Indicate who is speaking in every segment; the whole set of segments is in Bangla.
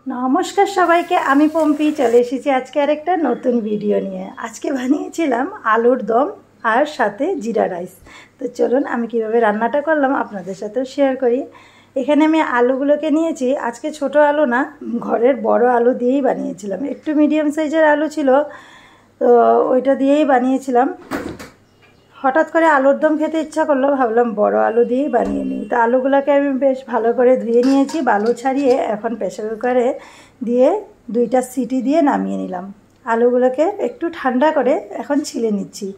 Speaker 1: নমস্কার সবাইকে, আমি পম্পি চলে এসেছি আজকে আরেকটা নতুন ভিডিও নিয়ে। আজকে বানিয়েছিলাম আলুর দম আর সাথে জিরা রাইস। তো চলুন আমি কিভাবে রান্নাটা করলাম আপনাদের সাথেও শেয়ার করি। এখানে আমি আলুগুলোকে নিয়েছি, আজকে ছোট আলু না, ঘরের বড় আলু দিয়েই বানিয়েছিলাম। একটু মিডিয়াম সাইজের আলু ছিল, তো ওইটা দিয়েই বানিয়েছিলাম। হঠাৎ করে আলুর দম খেতে ইচ্ছা করলো, ভাবলাম বড় আলু দিয়েই বানিয়ে নিই। তো আলুগুলোকে আমি বেশ ভালো করে ধুয়ে নিয়েছি, বালু ছাড়িয়ে এখন প্রেসার কুকারে দিয়ে 2টা সিটি দিয়ে নামিয়ে নিলাম। আলুগুলোকে একটু ঠান্ডা করে এখন ছিলে নিচ্ছি।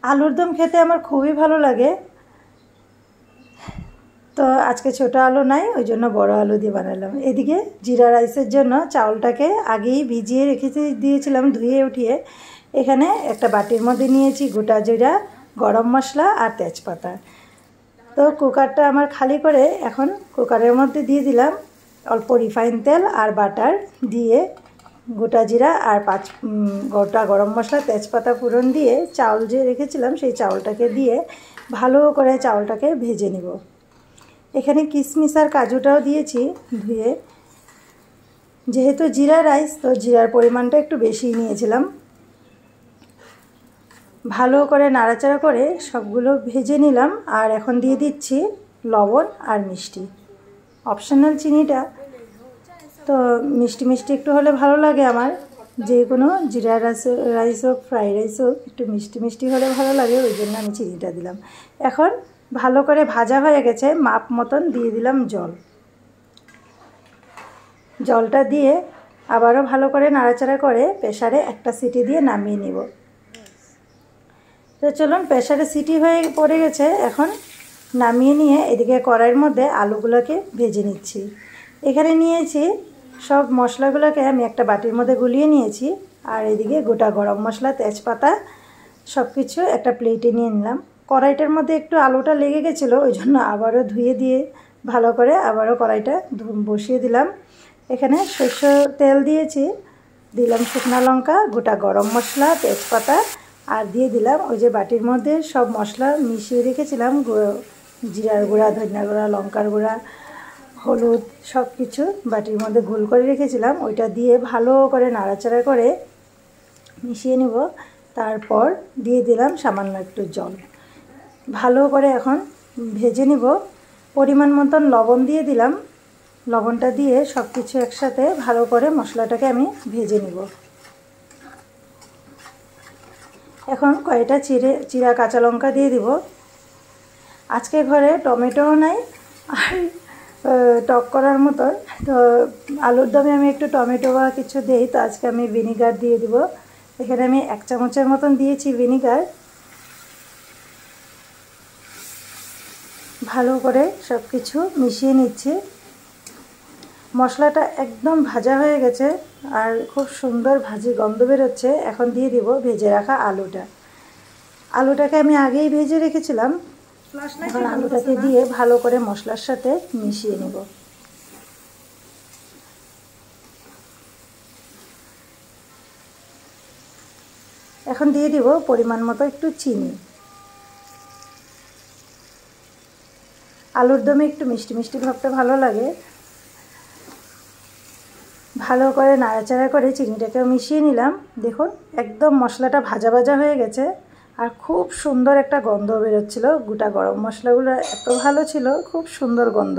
Speaker 1: আলুর দম খেতে আমার খুবই ভালো লাগে, তো আজকে ছোটো আলু নাই, ওই জন্য বড় আলু দিয়ে বানালাম। এদিকে জিরা রাইসের জন্য চাউলটাকে আগেই ভিজিয়ে রেখে দিয়েছিলাম ধুয়ে উঠিয়ে। এখানে একটা বাটির মধ্যে নিয়েছি গোটা জিরা, গরম মশলা আর তেজপাতা। তো কুকারটা আমার খালি করে এখন কুকারের মধ্যে দিয়ে দিলাম অল্প রিফাইন তেল আর বাটার দিয়ে গোটা জিরা আর গোটা গরম মশলা তেজপাতা ফোড়ন দিয়ে চাউল যে রেখেছিলাম সেই চাউলটাকে দিয়ে ভালো করে চাউলটাকে ভেজে নিব। এখানে কিশমিশ আর কাজুটাও দিয়েছি ধুয়ে। যেহেতু জিরা রাইস, তো জিরার পরিমাণটা একটু বেশি নিয়েছিলাম। ভালো করে নাড়াচাড়া করে সবগুলো ভেজে নিলাম। আর এখন দিয়ে দিচ্ছি লবণ আর মিষ্টি, অপশনাল চিনিটা। তো মিষ্টি মিষ্টি একটু হলে ভালো লাগে আমার, যে কোনো জিরা রাইস হোক ফ্রাইড রাইস হোক একটু মিষ্টি মিষ্টি হলে ভালো লাগে, ওই জন্য আমি চিনিটা দিলাম। এখন ভালো করে ভাজা হয়ে গেছে, মাপ মতন দিয়ে দিলাম জল। জলটা দিয়ে আবারও ভালো করে নাড়াচাড়া করে প্রেসারে একটা সিটি দিয়ে নামিয়ে নিব। তো চলুন, প্রেসারে সিটি হয়ে পড়ে গেছে, এখন নামিয়ে নিয়ে এদিকে কড়াইয়ের মধ্যে আলুগুলোকে ভেজে নিচ্ছি। এখানে নিয়েছি সব মশলাগুলোকে আমি একটা বাটির মধ্যে গুলিয়ে নিয়েছি। আর এদিকে গোটা গরম মশলা তেজপাতা সব কিছু একটা প্লেটে নিয়ে নিলাম। কড়াইটার মধ্যে একটু আলুটা লেগে গেছিলো, ওই জন্য আবারও ধুয়ে দিয়ে ভালো করে আবারও কড়াইটা বসিয়ে দিলাম। এখানে সরষের তেল দিয়েছি, দিলাম শুকনো লঙ্কা, গোটা গরম মশলা, তেজপাতা, আর দিয়ে দিলাম ওই যে বাটির মধ্যে সব মশলা মিশিয়ে রেখেছিলাম, জিরার গুঁড়া, ধনিয়া গুঁড়া, লঙ্কার গুঁড়া, হলুদ, সব কিছু বাটির মধ্যে ঘোল করে রেখেছিলাম। ওইটা দিয়ে ভালো করে নাড়াচাড়া করে মিশিয়ে নেব। তারপর দিয়ে দিলাম সামান্য একটু জল, ভালো করে এখন ভেজে নেব। পরিমাণ মতন লবণ দিয়ে দিলাম, লবণটা দিয়ে সব কিছু একসাথে ভালো করে মশলাটাকে আমি ভেজে নেব। এখন কয়েকটা চিরা কাঁচা লঙ্কা দিয়ে দিব। আজকে ঘরে টমেটোও নাই আর টক করার মতন, তো আলুর দমে আমি একটু টমেটো বা কিছু দিই, তো আজকে আমি ভিনিগার দিয়ে দিব। এখানে আমি 1 চামচের মতন দিয়েছি ভিনিগার। ভালো করে সব কিছু মিশিয়ে নিচ্ছি। মশলাটা একদম ভাজা হয়ে গেছে আর খুব সুন্দর ভাজি গন্ধ বেরোচ্ছে। এখন দিয়ে দিব ভেজে রাখা আলুটা। আলুটাকে আমি আগেই ভেজে রেখেছিলাম, এখন আলুটাকে দিয়ে ভালো করে মশলার সাথে মিশিয়ে নেব। এখন দিয়ে দিব পরিমাণ মতো একটু চিনি। আলুর দমে একটু মিষ্টি মিষ্টি ভাবতে ভালো লাগে। ভালো করে নাড়াচাড়া করে চিনিটাকেও মিশিয়ে নিলাম। দেখুন একদম মশলাটা ভাজা ভাজা হয়ে গেছে আর খুব সুন্দর একটা গন্ধ বেরোচ্ছিল। গোটা গরম মশলাগুলো এত ভালো ছিল, খুব সুন্দর গন্ধ।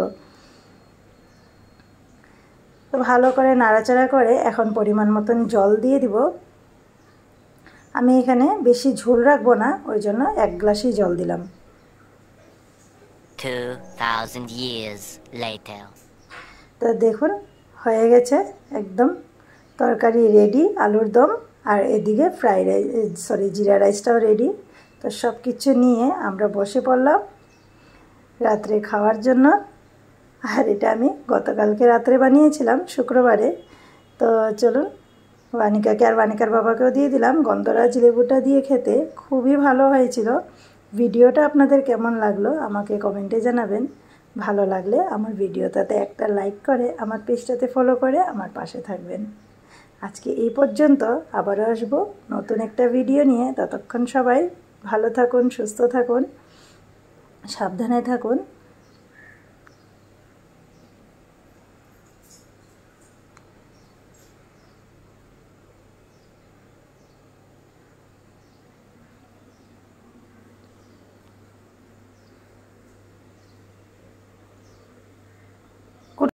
Speaker 1: তো ভালো করে নাড়াচাড়া করে এখন পরিমাণ মতন জল দিয়ে দিব। আমি এখানে বেশি ঝোল রাখবো না, ওই জন্য 1 গ্লাসই জল দিলাম।
Speaker 2: 2000 years later.
Speaker 1: তো দেখুন হয়ে গেছে একদম তরকারি রেডি, আলুর দম। আর এদিকে জিরা রাইসটাও রেডি। তো সব কিছু নিয়ে আমরা বসে পড়লাম রাত্রে খাওয়ার জন্য। আর এটা আমি গতকালকে রাত্রে বানিয়েছিলাম, শুক্রবারে। তো চলুন, বানিকাকে আর বানিকার বাবাকেও দিয়ে দিলাম। গন্ধরাজ লেবুটা দিয়ে খেতে খুবই ভালো হয়েছিল। ভিডিওটা আপনাদের কেমন লাগলো আমাকে কমেন্টে জানাবেন। ভালো লাগলে আমার ভিডিওটাতে একটা লাইক করে আমার পেজটাতে ফলো করে আমার পাশে থাকবেন। আজকে এই পর্যন্ত, আবারও আসবো নতুন একটা ভিডিও নিয়ে। ততক্ষণ সবাই ভালো থাকুন, সুস্থ থাকুন, সাবধানে থাকুন।